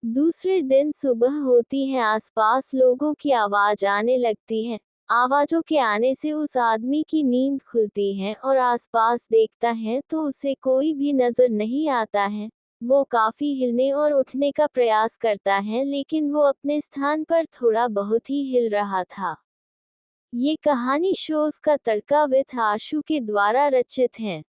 दूसरे दिन सुबह होती है, आसपास लोगों की आवाज आने लगती है। आवाजों के आने से उस आदमी की नींद खुलती है और आसपास देखता है तो उसे कोई भी नजर नहीं आता है। वो काफी हिलने और उठने का प्रयास करता है, लेकिन वो अपने स्थान पर थोड़ा बहुत ही हिल रहा था। ये कहानी शोज का तड़का विथ आशु के द्वारा रचित है।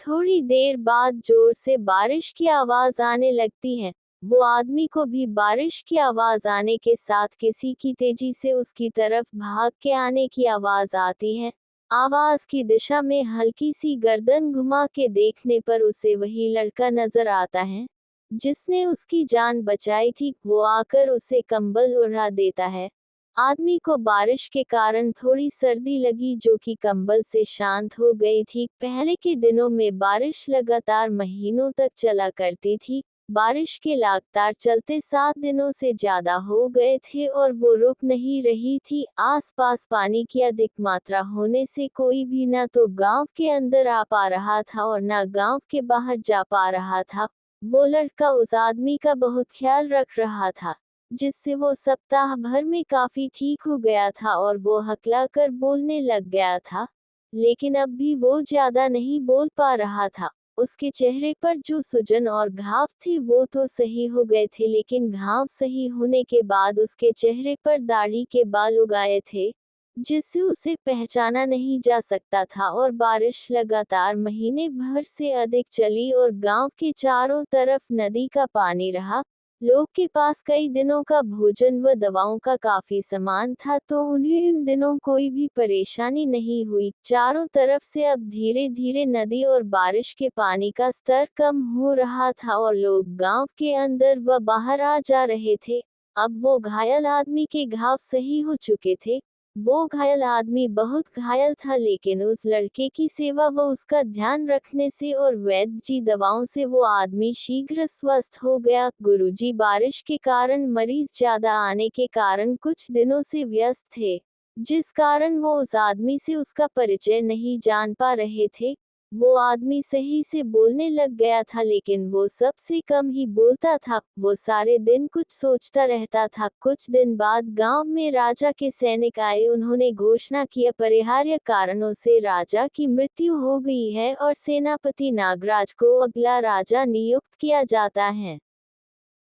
थोड़ी देर बाद जोर से बारिश की आवाज आने लगती है। वो आदमी को भी बारिश की आवाज आने के साथ किसी की तेजी से उसकी तरफ भाग के आने की आवाज आती है। आवाज की दिशा में हल्की सी गर्दन घुमा के देखने पर उसे वही लड़का नजर आता है जिसने उसकी जान बचाई थी। वो आकर उसे कंबल ओढ़ा देता है। आदमी को बारिश के कारण थोड़ी सर्दी लगी, जो कि कंबल से शांत हो गई थी। पहले के दिनों में बारिश लगातार महीनों तक चला करती थी। बारिश के लगातार चलते 7 दिनों से ज्यादा हो गए थे और वो रुक नहीं रही थी। आसपास पानी की अधिक मात्रा होने से कोई भी ना तो गांव के अंदर आ पा रहा था और ना गांव के बाहर जा पा रहा था। वो लड़का उस आदमी का बहुत ख्याल रख रहा था, जिससे वो सप्ताह भर में काफी ठीक हो गया था और वो हकला कर बोलने लग गया था। लेकिन अब भी वो ज्यादा नहीं बोल पा रहा था। उसके चेहरे पर जो सूजन और घाव थे वो तो सही हो गए थे, लेकिन घाव सही होने के बाद उसके चेहरे पर दाढ़ी के बाल उग आए थे, जिससे उसे पहचाना नहीं जा सकता था। और बारिश लगातार महीने भर से अधिक चली और गांव के चारों तरफ नदी का पानी रहा। लोग के पास कई दिनों का भोजन व दवाओं का काफी सामान था, तो उन्हें इन दिनों कोई भी परेशानी नहीं हुई। चारों तरफ से अब धीरे धीरे नदी और बारिश के पानी का स्तर कम हो रहा था और लोग गांव के अंदर व बाहर आ जा रहे थे। अब वो घायल आदमी के घाव सही हो चुके थे। वो घायल आदमी बहुत घायल था, लेकिन उस लड़के की सेवा व उसका ध्यान रखने से और वैद्य जी दवाओं से वो आदमी शीघ्र स्वस्थ हो गया। गुरुजी बारिश के कारण मरीज ज्यादा आने के कारण कुछ दिनों से व्यस्त थे, जिस कारण वो उस आदमी से उसका परिचय नहीं जान पा रहे थे। वो आदमी सही से बोलने लग गया था, लेकिन वो सबसे कम ही बोलता था। वो सारे दिन कुछ सोचता रहता था। कुछ दिन बाद गांव में राजा के सैनिक आए। उन्होंने घोषणा की अपरिहार्य कारणों से राजा की मृत्यु हो गई है और सेनापति नागराज को अगला राजा नियुक्त किया जाता है।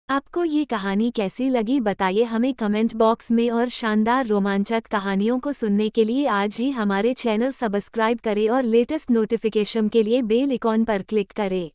आपको ये कहानी कैसी लगी बताइए हमें कमेंट बॉक्स में, और शानदार रोमांचक कहानियों को सुनने के लिए आज ही हमारे चैनल सब्सक्राइब करें और लेटेस्ट नोटिफिकेशन के लिए बेल आइकॉन पर क्लिक करें।